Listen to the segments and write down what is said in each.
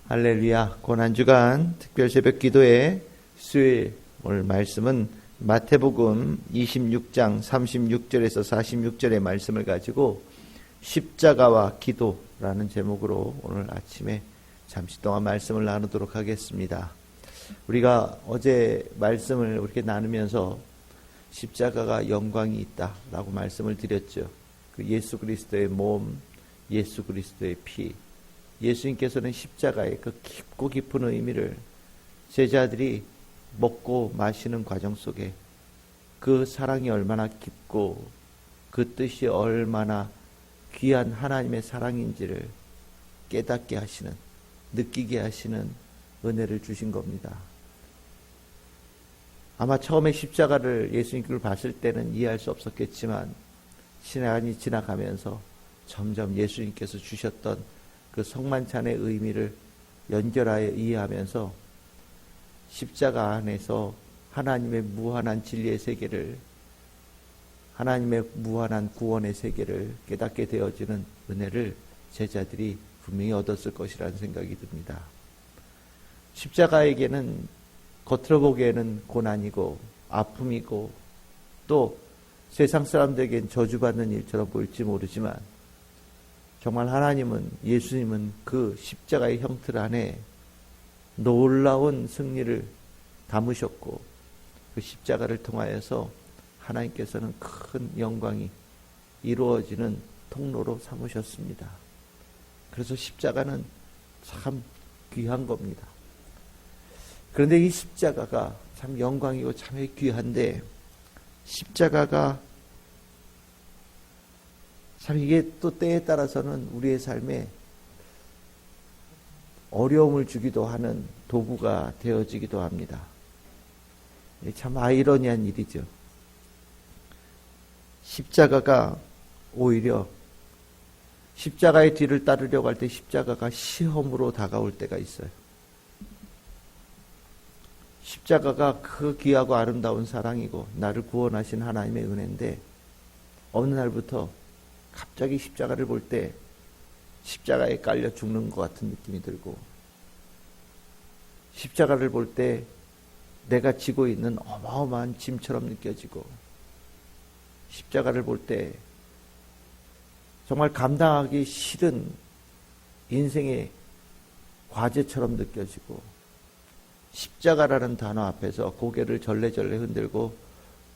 할렐루야. 고난주간 특별 새벽 기도의 수요일 오늘 말씀은 마태복음 26장 36절에서 46절의 말씀을 가지고 십자가와 기도라는 제목으로 오늘 아침에 잠시 동안 말씀을 나누도록 하겠습니다. 우리가 어제 말씀을 이렇게 나누면서 십자가가 영광이 있다라고 말씀을 드렸죠. 그 예수 그리스도의 몸, 예수 그리스도의 피, 예수님께서는 십자가의 그 깊고 깊은 의미를 제자들이 먹고 마시는 과정 속에 그 사랑이 얼마나 깊고 그 뜻이 얼마나 귀한 하나님의 사랑인지를 깨닫게 하시는, 느끼게 하시는 은혜를 주신 겁니다. 아마 처음에 십자가를 예수님을 봤을 때는 이해할 수 없었겠지만 시간이 지나가면서 점점 예수님께서 주셨던 그 성만찬의 의미를 연결하여 이해하면서 십자가 안에서 하나님의 무한한 진리의 세계를, 하나님의 무한한 구원의 세계를 깨닫게 되어지는 은혜를 제자들이 분명히 얻었을 것이라는 생각이 듭니다. 십자가에게는 겉으로 보기에는 고난이고 아픔이고 또 세상 사람들에겐 저주받는 일처럼 보일지 모르지만 정말 하나님은, 예수님은 그 십자가의 형틀 안에 놀라운 승리를 담으셨고 그 십자가를 통하여서 하나님께서는 큰 영광이 이루어지는 통로로 삼으셨습니다. 그래서 십자가는 참 귀한 겁니다. 그런데 이 십자가가 참 영광이고 참 귀한데 십자가가 참 이게 또 때에 따라서는 우리의 삶에 어려움을 주기도 하는 도구가 되어지기도 합니다. 참 아이러니한 일이죠. 십자가가 오히려 십자가의 뒤를 따르려고 할 때 십자가가 시험으로 다가올 때가 있어요. 십자가가 그 귀하고 아름다운 사랑이고 나를 구원하신 하나님의 은혜인데 어느 날부터 갑자기 십자가를 볼 때 십자가에 깔려 죽는 것 같은 느낌이 들고 십자가를 볼 때 내가 지고 있는 어마어마한 짐처럼 느껴지고 십자가를 볼 때 정말 감당하기 싫은 인생의 과제처럼 느껴지고 십자가라는 단어 앞에서 고개를 절레절레 흔들고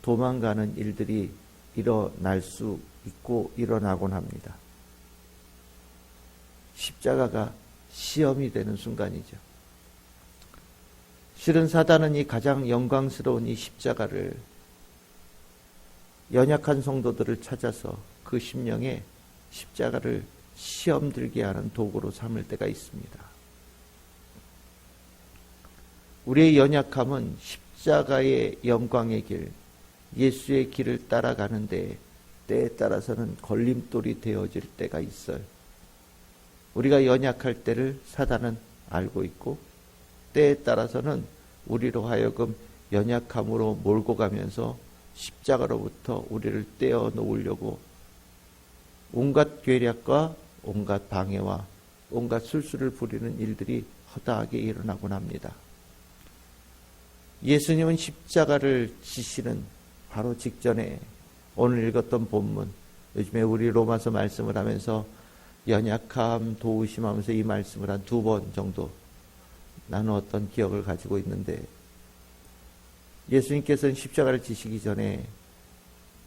도망가는 일들이 일어날 수 있고 일어나곤 합니다. 십자가가 시험이 되는 순간이죠. 실은 사단은 이 가장 영광스러운 이 십자가를 연약한 성도들을 찾아서 그 심령에 십자가를 시험 들게 하는 도구로 삼을 때가 있습니다. 우리의 연약함은 십자가의 영광의 길, 예수의 길을 따라가는데 때에 따라서는 걸림돌이 되어질 때가 있어요. 우리가 연약할 때를 사단은 알고 있고 때에 따라서는 우리로 하여금 연약함으로 몰고 가면서 십자가로부터 우리를 떼어놓으려고 온갖 괴략과 온갖 방해와 온갖 술수를 부리는 일들이 허다하게 일어나곤 합니다. 예수님은 십자가를 지시는 바로 직전에 오늘 읽었던 본문, 요즘에 우리 로마서 말씀을 하면서 연약함, 도우심 하면서 이 말씀을 한 2번 정도 나누었던 기억을 가지고 있는데 예수님께서는 십자가를 지시기 전에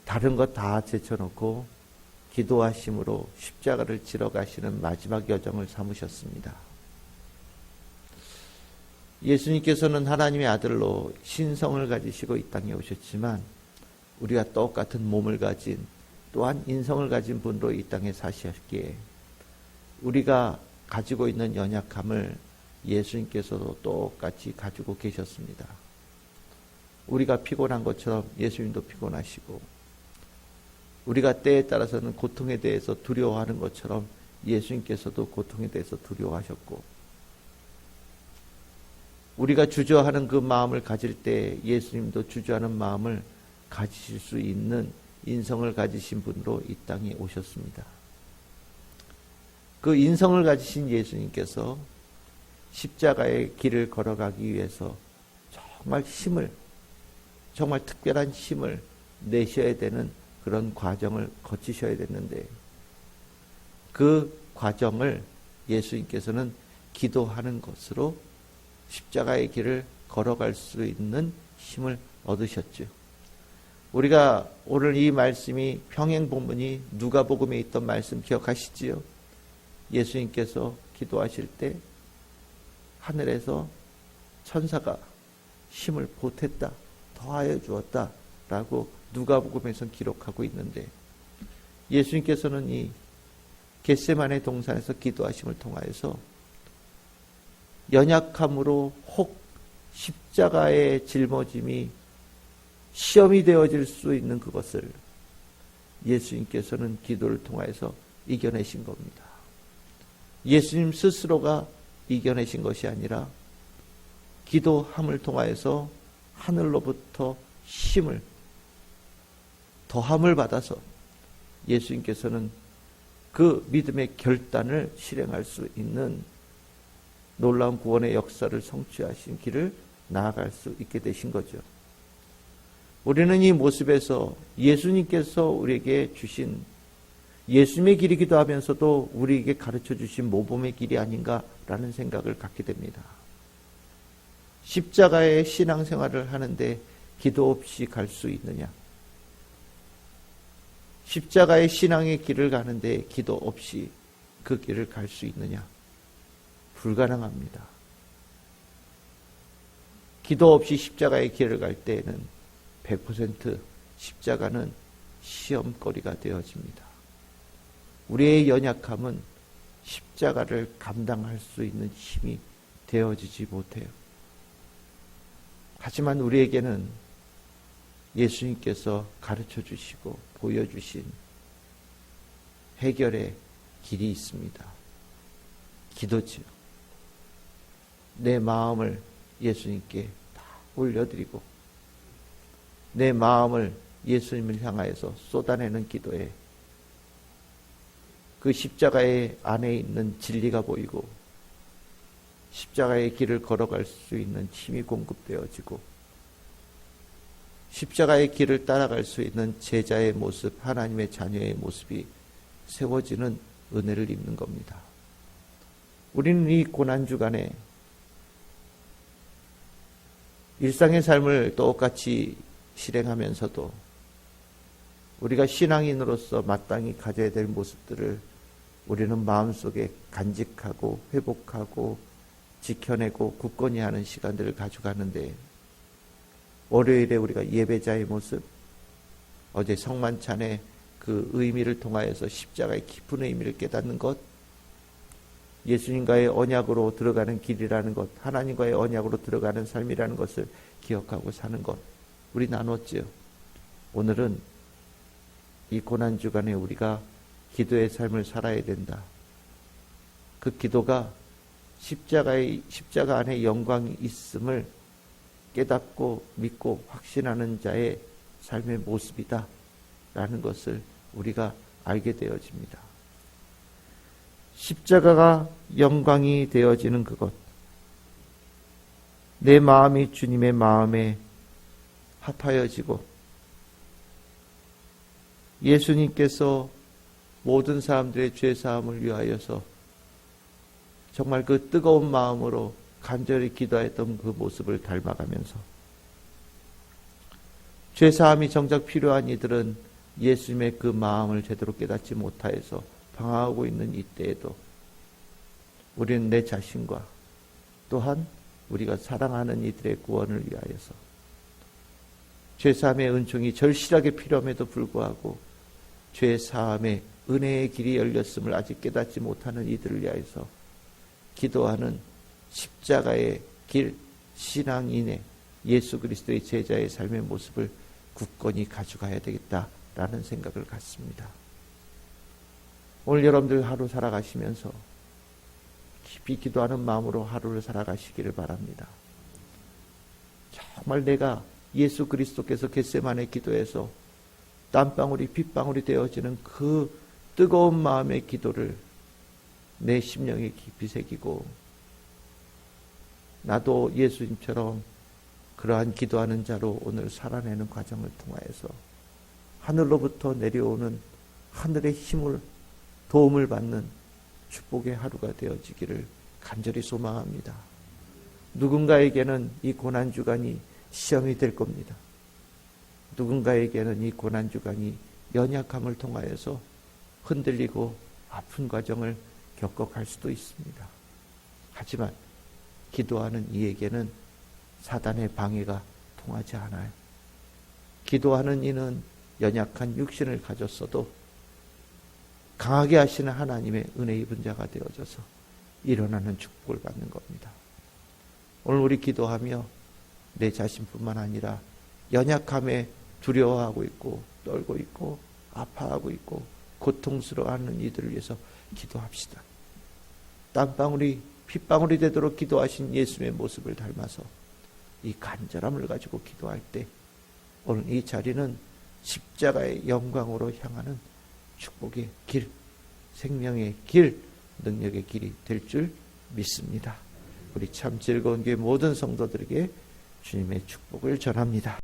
다른 것 다 제쳐놓고 기도하심으로 십자가를 지러 가시는 마지막 여정을 삼으셨습니다. 예수님께서는 하나님의 아들로 신성을 가지시고 이 땅에 오셨지만 우리가 똑같은 몸을 가진 또한 인성을 가진 분으로 이 땅에 사시었기에 우리가 가지고 있는 연약함을 예수님께서도 똑같이 가지고 계셨습니다. 우리가 피곤한 것처럼 예수님도 피곤하시고 우리가 때에 따라서는 고통에 대해서 두려워하는 것처럼 예수님께서도 고통에 대해서 두려워하셨고 우리가 주저하는 그 마음을 가질 때 예수님도 주저하는 마음을 가지실 수 있는 인성을 가지신 분으로 이 땅에 오셨습니다. 그 인성을 가지신 예수님께서 십자가의 길을 걸어가기 위해서 정말 특별한 힘을 내셔야 되는 그런 과정을 거치셔야 됐는데, 그 과정을 예수님께서는 기도하는 것으로 십자가의 길을 걸어갈 수 있는 힘을 얻으셨죠. 우리가 오늘 이 말씀이 평행 본문이 누가복음에 있던 말씀 기억하시지요? 예수님께서 기도하실 때 하늘에서 천사가 힘을 보탰다, 더하여 주었다 라고 누가복음에서 기록하고 있는데, 예수님께서는 이 겟세마네 동산에서 기도하심을 통하여서 연약함으로 혹 십자가의 짊어짐이 시험이 되어질 수 있는 그것을 예수님께서는 기도를 통하여서 이겨내신 겁니다. 예수님 스스로가 이겨내신 것이 아니라 기도함을 통하여서 하늘로부터 힘을, 더함을 받아서 예수님께서는 그 믿음의 결단을 실행할 수 있는 놀라운 구원의 역사를 성취하신 길을 나아갈 수 있게 되신 거죠. 우리는 이 모습에서 예수님께서 우리에게 주신 예수님의 길이기도 하면서도 우리에게 가르쳐 주신 모범의 길이 아닌가라는 생각을 갖게 됩니다. 십자가의 신앙생활을 하는데 기도 없이 갈 수 있느냐? 십자가의 신앙의 길을 가는데 기도 없이 그 길을 갈 수 있느냐? 불가능합니다. 기도 없이 십자가의 길을 갈 때에는 100% 십자가는 시험거리가 되어집니다. 우리의 연약함은 십자가를 감당할 수 있는 힘이 되어지지 못해요. 하지만 우리에게는 예수님께서 가르쳐 주시고 보여주신 해결의 길이 있습니다. 기도지요. 내 마음을 예수님께 다 올려드리고 내 마음을 예수님을 향하여서 쏟아내는 기도에 그 십자가의 안에 있는 진리가 보이고 십자가의 길을 걸어갈 수 있는 힘이 공급되어지고 십자가의 길을 따라갈 수 있는 제자의 모습, 하나님의 자녀의 모습이 세워지는 은혜를 입는 겁니다. 우리는 이 고난주간에 일상의 삶을 똑같이 실행하면서도 우리가 신앙인으로서 마땅히 가져야 될 모습들을 우리는 마음속에 간직하고 회복하고 지켜내고 굳건히 하는 시간들을 가져가는데, 월요일에 우리가 예배자의 모습, 어제 성만찬의 그 의미를 통하여서 십자가의 깊은 의미를 깨닫는 것, 예수님과의 언약으로 들어가는 길이라는 것, 하나님과의 언약으로 들어가는 삶이라는 것을 기억하고 사는 것, 우리 나눴지요. 오늘은 이 고난주간에 우리가 기도의 삶을 살아야 된다. 그 기도가 십자가 안에 영광이 있음을 깨닫고 믿고 확신하는 자의 삶의 모습이다 라는 것을 우리가 알게 되어집니다. 십자가가 영광이 되어지는 그것, 내 마음이 주님의 마음에 합하여지고 예수님께서 모든 사람들의 죄사함을 위하여서 정말 그 뜨거운 마음으로 간절히 기도했던 그 모습을 닮아가면서, 죄사함이 정작 필요한 이들은 예수님의 그 마음을 제대로 깨닫지 못하여서 방황하고 있는 이때에도 우리는 내 자신과 또한 우리가 사랑하는 이들의 구원을 위하여서 죄사함의 은총이 절실하게 필요함에도 불구하고 죄사함의 은혜의 길이 열렸음을 아직 깨닫지 못하는 이들을 위하여서 기도하는 십자가의 길, 신앙인의 예수 그리스도의 제자의 삶의 모습을 굳건히 가져가야 되겠다라는 생각을 갖습니다. 오늘 여러분들 하루 살아가시면서 깊이 기도하는 마음으로 하루를 살아가시기를 바랍니다. 정말 내가 예수 그리스도께서 겟세마네 기도에서 땀방울이 핏방울이 되어지는 그 뜨거운 마음의 기도를 내 심령에 깊이 새기고 나도 예수님처럼 그러한 기도하는 자로 오늘 살아내는 과정을 통하여서 하늘로부터 내려오는 하늘의 힘을 도움을 받는 축복의 하루가 되어지기를 간절히 소망합니다. 누군가에게는 이 고난주간이 시험이 될 겁니다. 누군가에게는 이 고난주간이 연약함을 통하여서 흔들리고 아픈 과정을 겪어갈 수도 있습니다. 하지만 기도하는 이에게는 사단의 방해가 통하지 않아요. 기도하는 이는 연약한 육신을 가졌어도 강하게 하시는 하나님의 은혜 입은 자가 되어져서 일어나는 축복을 받는 겁니다. 오늘 우리 기도하며 내 자신뿐만 아니라 연약함에 두려워하고 있고 떨고 있고 아파하고 있고 고통스러워하는 이들을 위해서 기도합시다. 땀방울이 핏방울이 되도록 기도하신 예수님의 모습을 닮아서 이 간절함을 가지고 기도할 때 오늘 이 자리는 십자가의 영광으로 향하는 축복의 길, 생명의 길, 능력의 길이 될 줄 믿습니다. 우리 참 즐거운 교회 모든 성도들에게 주님의 축복을 전합니다.